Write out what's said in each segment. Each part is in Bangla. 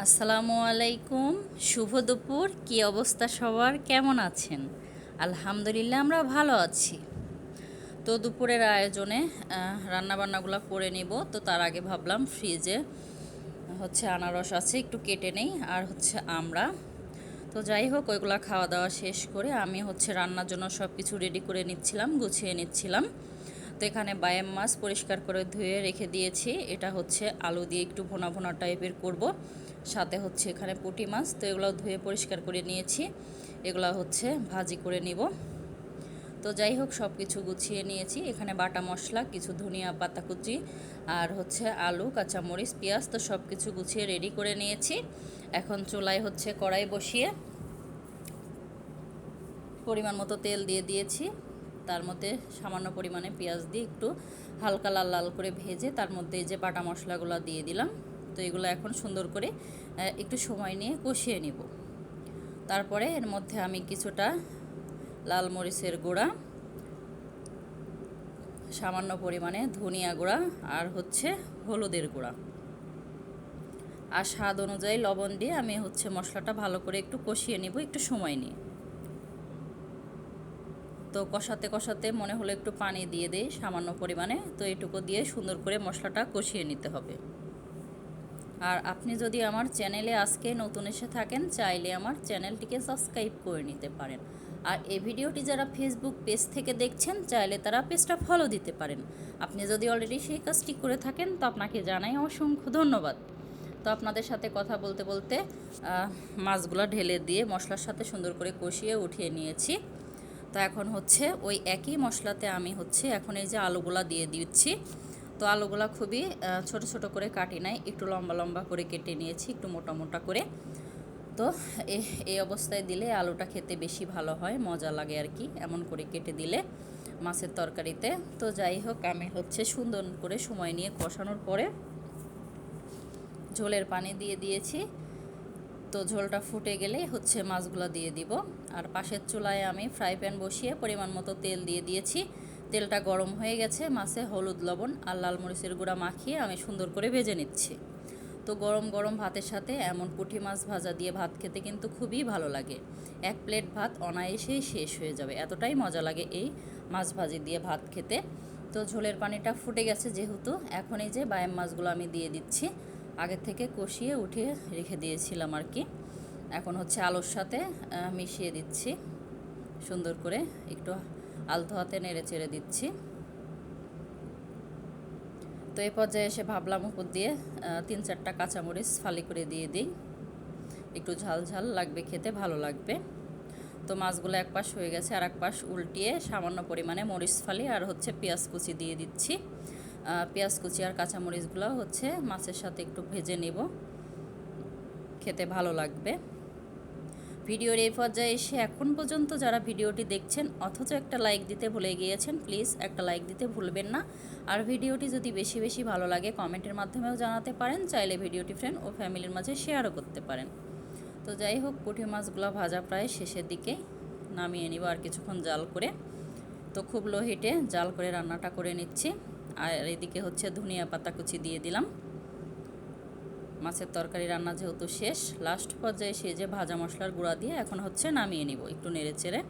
আসসালামু আলাইকুম। শুভ দুপুর। কি অবস্থা সবার, কেমন আছেন? আলহামদুলিল্লাহ, আমরা ভালো আছি। তো দুপুরের আয়োজনে রান্নাবান্নাগুলো করে নিব। তো তার আগে ভাবলাম ফ্রিজে আনারস আছে, একটু কেটে নেই, আর আমরা তো যাই হোক ওইগুলা খাওয়া দাওয়া শেষ করে আমি রান্নার জন্য সব কিছু রেডি করে নিচ্ছিলাম, গুছিয়ে নিচ্ছিলাম। তো এখানে বায়াম মাছ পরিষ্কার করে ধুয়ে রেখে দিয়েছি। এটা আলু দিয়ে একটু ভোনা ভোনা টাইপের করব। সাথে এখানে পুঁটি মাছ, তো এগুলো ধুয়ে পরিষ্কার করে নিয়েছি। এগুলো ভাজি করে নিব। তো যাই হোক সব কিছু গুছিয়ে নিয়েছি। এখানে বাটা মশলা, কিছু ধনিয়া পাতা কুচি, আর আলু, কাঁচামরিচ, পেঁয়াজ, তো সব কিছু গুছিয়ে রেডি করে নিয়েছি। এখন চুলায় কড়াই বসিয়ে পরিমাণ মতো তেল দিয়ে দিয়েছি। তার মধ্যে সামান্য পরিমাণে পেঁয়াজ দিয়ে একটু হালকা লাল লাল করে ভেজে তার মধ্যে এই যে বাটা মশলাগুলো দিয়ে দিলাম। তো এগুলো এখন সুন্দর করে একটু সময় নিয়ে কষিয়ে নিব। তারপরে এর মধ্যে আমি কিছুটা লাল মরিচের গুঁড়া, সামান্য পরিমাণে ধনিয়া গুঁড়া, আর হলুদের গুঁড়া, আর স্বাদ অনুযায়ী লবণ দিয়ে আমি মশলাটা ভালো করে একটু কষিয়ে নিব একটু সময় নিয়ে। তো কষাতে কষাতে মনে হলো একটু পানি দিয়ে দেই সামান্য পরিমাণে। তো এটুকু দিয়ে সুন্দর করে মশলাটা কষিয়ে নিতে হবে। আর আপনি যদি আমার চ্যানেলে আজকে নতুন এসে থাকেন, চাইলে আমার চ্যানেলটিকে সাবস্ক্রাইব করে নিতে পারেন। আর এই ভিডিওটি যারা ফেসবুক পেজ থেকে দেখছেন, চাইলে তারা পেজটা ফলো দিতে পারেন। আপনি যদি অলরেডি সেই কাজটি করে থাকেন, তো আপনাকে জানাই অসংখ্য ধন্যবাদ। তো আপনাদের সাথে কথা বলতে বলতে মাছগুলো ঢেলে দিয়ে মশলার সাথে সুন্দর করে কষিয়ে উঠিয়ে নিয়েছি। তো এখন ওই একই মশলাতে আমি এখন এই যে আলুগুলা দিয়ে দিচ্ছি। তো আলুগুলা খুবই ছোট ছোট করে কাটি নাই, একটু লম্বা লম্বা করে কেটে নিয়েছি, একটু মোটা মোটা করে। তো এই অবস্থায় দিলে আলুটা খেতে বেশি ভালো হয়, মজা লাগে আর কি, এমন করে কেটে দিলে মাছের তরকারিতে। তো যাই হোক আমি সুন্দর করে সময় নিয়ে কষানোর পরে ঝোলের পানি দিয়ে দিয়েছি। তো ঝোলটা ফুটে গেলে মাছগুলো দিয়ে দিব। আর পাশের চুলায় আমি ফ্রাই প্যান বসিয়ে পরিমাণ মতো তেল দিয়ে দিয়েছি। তেলটা গরম হয়ে গেছে, মাছে হলুদ, লবণ আর লাল মরিচের গুঁড়া মাখিয়ে আমি সুন্দর করে ভেজে নিচ্ছি। তো গরম গরম ভাতের সাথে এমন পুঁটি মাছ ভাজা দিয়ে ভাত খেতে কিন্তু খুবই ভালো লাগে। এক প্লেট ভাত অনায়াসেই শেষ হয়ে যাবে, এতটাই মজা লাগে এই মাছ ভাজি দিয়ে ভাত খেতে। তো ঝোলের পানিটা ফুটে গেছে যেহেতু, এখন এই যে বায়াম মাছগুলো আমি দিয়ে দিচ্ছি। আগে থেকে কষিয়ে উঠিয়ে রেখে দিয়েছিলাম আর কি। এখন আলুর সাথে মিশিয়ে দিচ্ছি সুন্দর করে, একটু আলতো হাতে নেড়ে চেড়ে দিচ্ছি। তো এই পর্যায়ে এসে ভাবলাম উপর দিয়ে 3-4টা কাঁচামরিচ ফালি করে দিয়ে দিই, একটু ঝাল ঝাল লাগবে, খেতে ভালো লাগবে। তো মাছগুলো এক পাশ হয়ে গেছে, আর এক পাশ উল্টিয়ে সামান্য পরিমাণে মরিচ ফালি আর পেঁয়াজ কুচি দিয়ে দিচ্ছি। পেঁয়াজ কুচি আর কাঁচামরিচগুলো মাছের সাথে একটু ভেজে নেব, খেতে ভালো লাগবে। ভিডিওর এই পর্যায়ে এসে এখন পর্যন্ত যারা ভিডিওটি দেখছেন অথচ একটা লাইক দিতে ভুলে গিয়েছেন, প্লিজ একটা লাইক দিতে ভুলবেন না। আর ভিডিওটি যদি বেশি বেশি ভালো লাগে কমেন্টের মাধ্যমেও জানাতে পারেন, চাইলে ভিডিওটি ফ্রেন্ড ও ফ্যামিলির মাঝে শেয়ারও করতে পারেন। তো যাই হোক পুঁটি মাছগুলো ভাজা প্রায় শেষের দিকে, নামিয়ে নিব আর কিছুক্ষণ জাল করে। তো খুব লো হিটে জাল করে রান্নাটা করে নিচ্ছি। আর এদিকে ধনিয়া পাতা কুচি দিয়ে দিলাম। মাছের তরকারি রান্না যেহেতু শেষ, লাস্ট পর্যায়ে সে যে ভাজা মশলার গুঁড়া দিয়ে এখন নামিয়ে নিব একটু নেড়ে চেড়ে।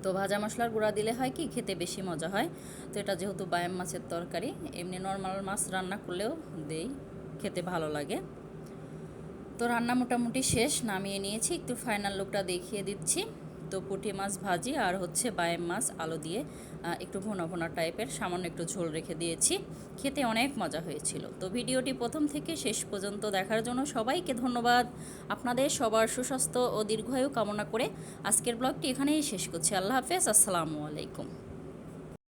তো ভাজা মশলার গুঁড়া দিলে হয় কি, খেতে বেশি মজা হয়। তো এটা যেহেতু বায়াম মাছের তরকারি, এমনি নর্মাল মাছ রান্না করলেও দেই, খেতে ভালো লাগে। তো রান্না মোটামুটি শেষ, নামিয়ে নিয়েছি, একটু ফাইনাল লুকটা দেখিয়ে দিচ্ছি। তো পুঁটি মাছ ভাজি আর বায়াম মাছ আলু দিয়ে একটু ভোনা ভোনা টাইপের সামান্য একটু ঝোল রেখে দিয়েছি, খেতে অনেক মজা হয়েছিল। তো ভিডিওটি প্রথম থেকে শেষ পর্যন্ত দেখার জন্য সবাইকে ধন্যবাদ। আপনাদের সবার সুস্বাস্থ্য ও দীর্ঘায়ু কামনা করে আজকের ব্লগটি এখানেই শেষ করছি। আল্লাহ হাফেজ, আসসালামু আলাইকুম।